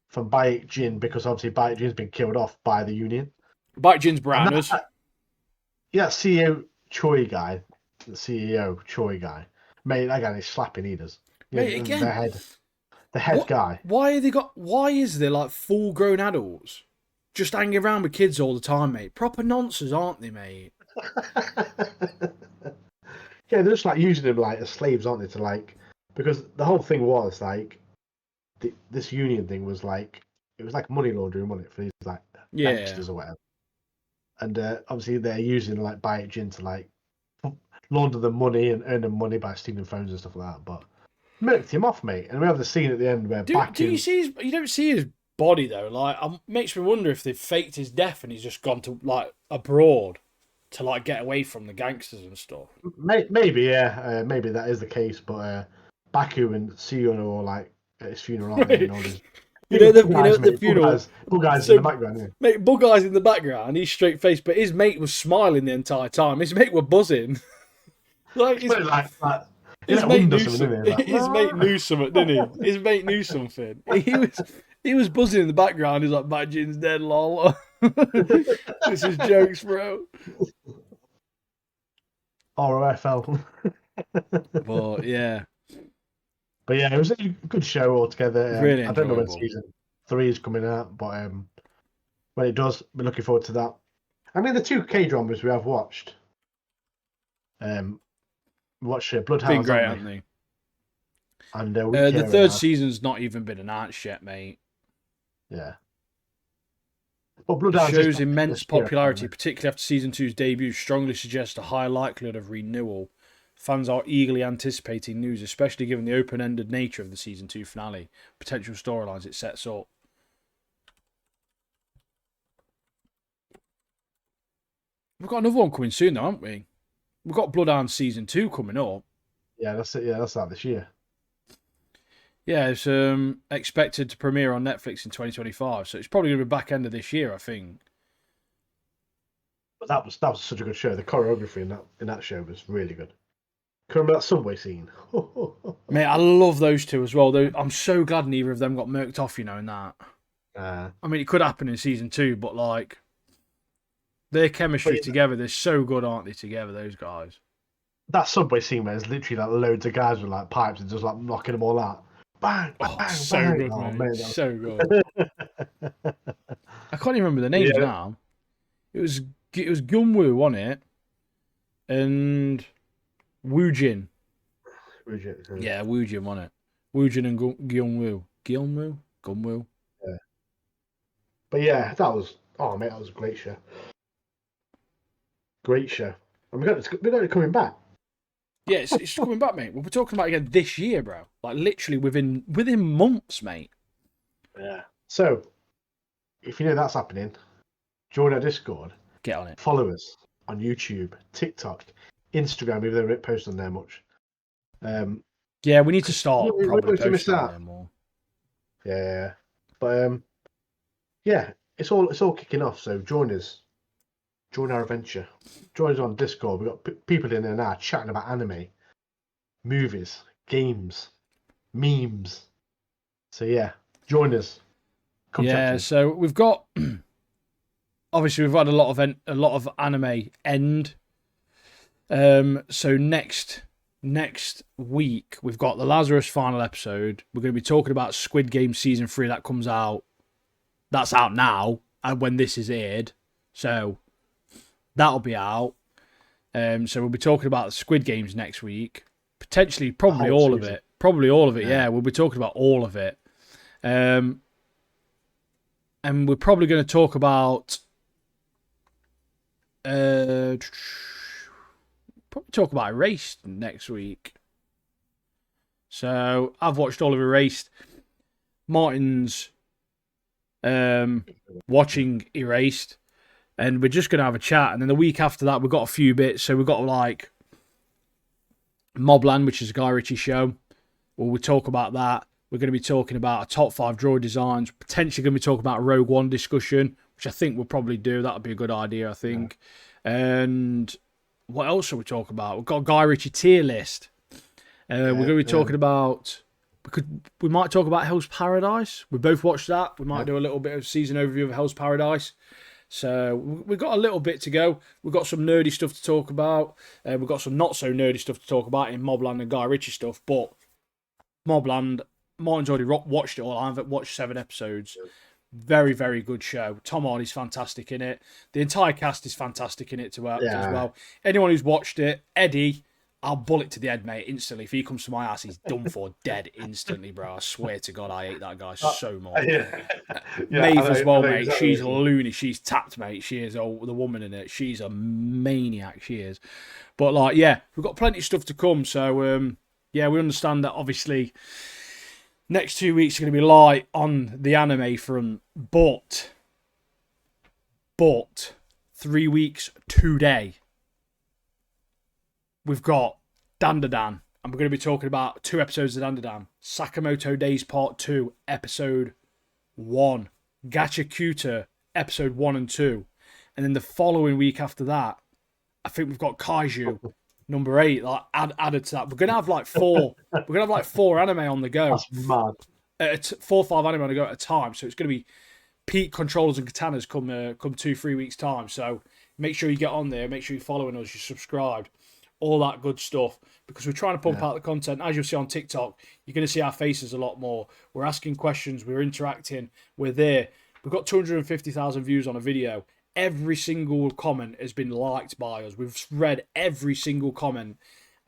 from Baek Jin, because obviously Baek Jin's been killed off by the Union. Baek Jin's browners. CEO Choi guy, mate, that guy is slapping eaters. Mate, again, the head guy. Why is there like full grown adults just hanging around with kids all the time, mate? Proper nonsense, aren't they, mate? Yeah, they're just like using them like as slaves, aren't they? To like, because the whole thing was like, this Union thing was like, it was like money laundering, wasn't it, for these like gangsters or whatever. And obviously they're using like Baek Jin to like launder the money and earn them money by stealing phones and stuff like that. But milked him off, mate. And we have the scene at the end where you don't see his body though. Like, it makes me wonder if they've faked his death and he's just gone to like abroad to like get away from the gangsters and stuff. Maybe, yeah, maybe that is the case. But Baku and Sion are all like at his funeral, aren't they? And all these, the funeral. Bug guys in the background, yeah. Mate, Bug Guy's in the background. He's straight faced, but his mate was smiling the entire time. His mate were buzzing. Like his mate knew something. His mate knew something, didn't he? His mate knew something. He was buzzing in the background. He's like, "Baek Jin's dead, lol." This is jokes, bro. ROFL. But yeah. But yeah, it was a good show altogether. Really I don't know when season 3 is coming out, but when it does, we're looking forward to that. I mean, the 2 K-dramas we have watched. Watched Bloodhounds. Been great, haven't they? And the third season's not even been announced yet, mate. Yeah. But The Bloodhound's show's just immense this year, popularity, apparently. particularly after season 2's debut, strongly suggests a high likelihood of renewal. Fans are eagerly anticipating news, especially given the open-ended nature of the season 2 finale, potential storylines it sets up. We've got another one coming soon, though, haven't we? We've got Bloodhound season 2 coming up. Yeah, that's it. Yeah, that's out this year. Yeah, it's expected to premiere on Netflix in 2025, so it's probably going to be back end of this year, I think. But that was such a good show. The choreography in that show was really good. Can you remember that subway scene? Mate, I love those two as well. I'm so glad neither of them got murked off, in that. I mean, it could happen in season 2, but like their chemistry together, they're so good, aren't they? Together, those guys. That subway scene where there's literally like loads of guys with like pipes and just like knocking them all out. Bang, bang, So bang. good, Oh, mate. man, So good. I can't even remember the names now. It was Gunwoo, wasn't it? And Woojin. Yeah, Woojin, wasn't it? Woojin and Gunwoo. Gunwoo. Yeah. But yeah, that was a great show. Great show. And we got it coming back. Yeah, it's coming back, mate. We'll be talking about it again this year, bro. Like literally within months, mate. Yeah. So, if you know that's happening, join our Discord. Get on it. Follow us on YouTube, TikTok, Instagram, even though we don't post on there much. Yeah, we need to start probably posting on there more. Yeah. But yeah, it's all kicking off, so join us. Join our adventure. Join us on Discord. We've got people in there now chatting about anime, movies, games, memes. So yeah, join us. Yeah, so we've got obviously we've had a lot of anime end. So next week we've got the Lazarus final episode. We're going to be talking about Squid Game season 3 that comes out. That's out now, and when this is aired, so that'll be out. So we'll be talking about the Squid Games next week. Potentially, probably all of it. Probably all of it. Yeah, we'll be talking about all of it. And we're probably going to talk about probably talk about Erased next week. So I've watched all of Erased. Martin's watching Erased, and we're just going to have a chat. And then the week after that, we've got a few bits. So we've got like Mobland, which is a Guy Ritchie show. Well, we'll talk about that. We're going to be talking about a top 5 droid designs. Potentially going to be talking about a Rogue One discussion, which I think we'll probably do. That would be a good idea, I think. Yeah. And what else are we talking about? We've got a Guy Ritchie tier list. We're going to be talking about... We might talk about Hell's Paradise. We both watched that. We might do a little bit of season overview of Hell's Paradise. So we've got a little bit to go. We've got some nerdy stuff to talk about. We've got some not so nerdy stuff to talk about in Mobland and Guy Ritchie stuff. But Mobland, Martin's already watched it all. I've watched 7 episodes. Very, very good show. Tom Hardy's fantastic in it. The entire cast is fantastic in it as well. Anyone who's watched it, Eddie, I'll bullet to the head, mate, instantly. If he comes to my house, he's done for dead instantly, bro. I swear to God, I hate that guy so much. Maeve as well, mate. Exactly. She's loony. She's tapped, mate. She is the woman in it. She's a maniac. She is. But, like, yeah, we've got plenty of stuff to come. So, yeah, we understand that, obviously, next 2 weeks are going to be light on the anime front. But 3 weeks today, we've got Dandadan, and we're going to be talking about 2 episodes of Dandadan. Sakamoto Days Part 2, Episode 1. Gachakuta, Episode 1 and 2. And then the following week after that, I think we've got Kaiju, number 8, like added to that. We're going to have like 4. We're going to have like 4 anime on the go. That's mad. 4 or 5 anime on the go at a time. So it's going to be peak controllers and katanas come 2-3 weeks time. So make sure you get on there. Make sure you're following us. You're subscribed. All that good stuff, because we're trying to pump out the content. As you'll see on TikTok, you're going to see our faces a lot more. We're asking questions, we're interacting, we're there. We've got 250,000 views on a video. Every single comment has been liked by us. We've read every single comment,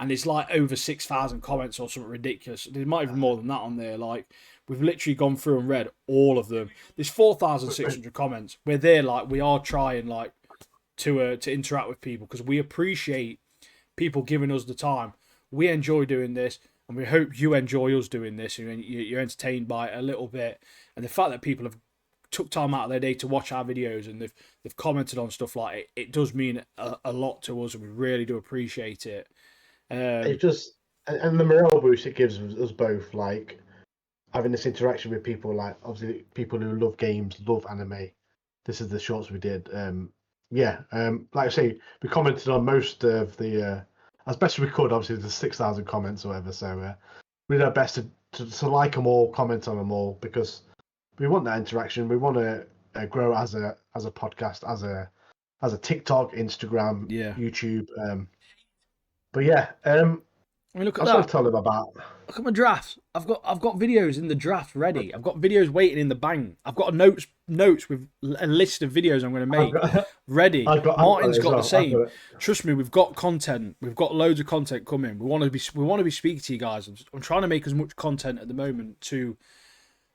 and it's like over 6,000 comments or something ridiculous. There might even more than that on there. Like, We've literally gone through and read all of them. There's 4,600 comments. We're there, like, we are trying, like, to interact with people because we appreciate people giving us the time. We enjoy doing this, and we hope you enjoy us doing this, and you're entertained by it a little bit. And the fact that people have took time out of their day to watch our videos and they've commented on stuff like it does mean a lot to us, and we really do appreciate it. It just, and the morale boost it gives us both, like having this interaction with people, like obviously people who love games, love anime. This is the shorts we did. Like I say, we commented on most of the as best as we could. Obviously, there's 6,000 comments or whatever, so we did our best to like them all, comment on them all, because we want that interaction. We want to grow as a podcast, as a TikTok, Instagram, YouTube. But yeah, I mean, look at I was going that. to tell them about. Look at my drafts. I've got videos in the draft ready. I've got videos waiting in the bank. I've got notes with a list of videos I'm going to make ready. Martin's got the same. Trust me, we've got content. We've got loads of content coming. We want to be speaking to you guys. I'm trying to make as much content at the moment to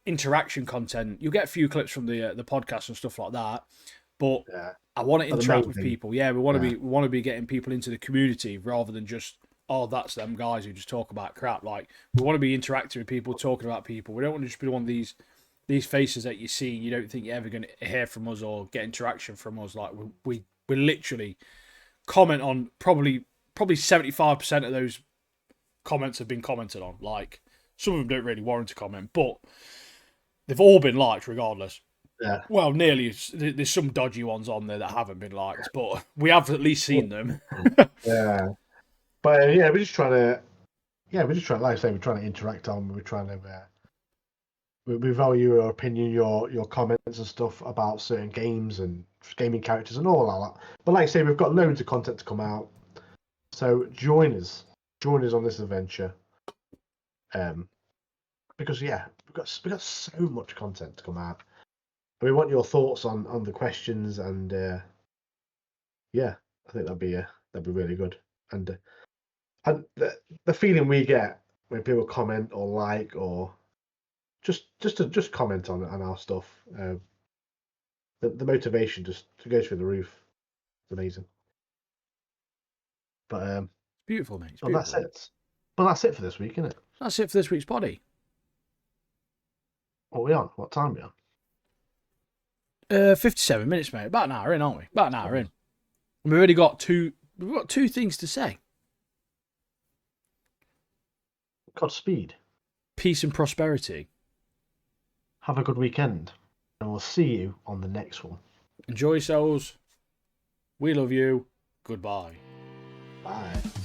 interaction content. You'll get a few clips from the podcast and stuff like that, but I want to interact with people. Yeah, we want to be getting people into the community rather than just, oh, that's them guys who just talk about crap. Like, we want to be interacting with people, talking about people. We don't want to just be one of these faces that you see and you don't think you're ever going to hear from us or get interaction from us. Like, we literally comment on probably 75% of those comments have been commented on. Like, some of them don't really warrant a comment, but they've all been liked regardless. Yeah. Well, nearly. There's some dodgy ones on there that haven't been liked, but we have at least seen them. Yeah. But we're just trying to, like I say, we're trying to interact on. We're trying to, we value your opinion, your comments and stuff about certain games and gaming characters and all that. But like I say, we've got loads of content to come out. So join us on this adventure. Because we've got so much content to come out. And we want your thoughts on the questions, and I think that'd be really good. And the feeling we get when people comment or like or just comment on our stuff, the motivation just goes through the roof. It's amazing. But beautiful, mate. But that's it. But that's it for this week, isn't it? That's it for this week's poddy. What are we on? What time are we on? 57 minutes, mate. About an hour in, aren't we? About an hour in. And we've already got two things to say. Godspeed. Peace and prosperity. Have a good weekend. And we'll see you on the next one. Enjoy yourselves. We love you. Goodbye. Bye.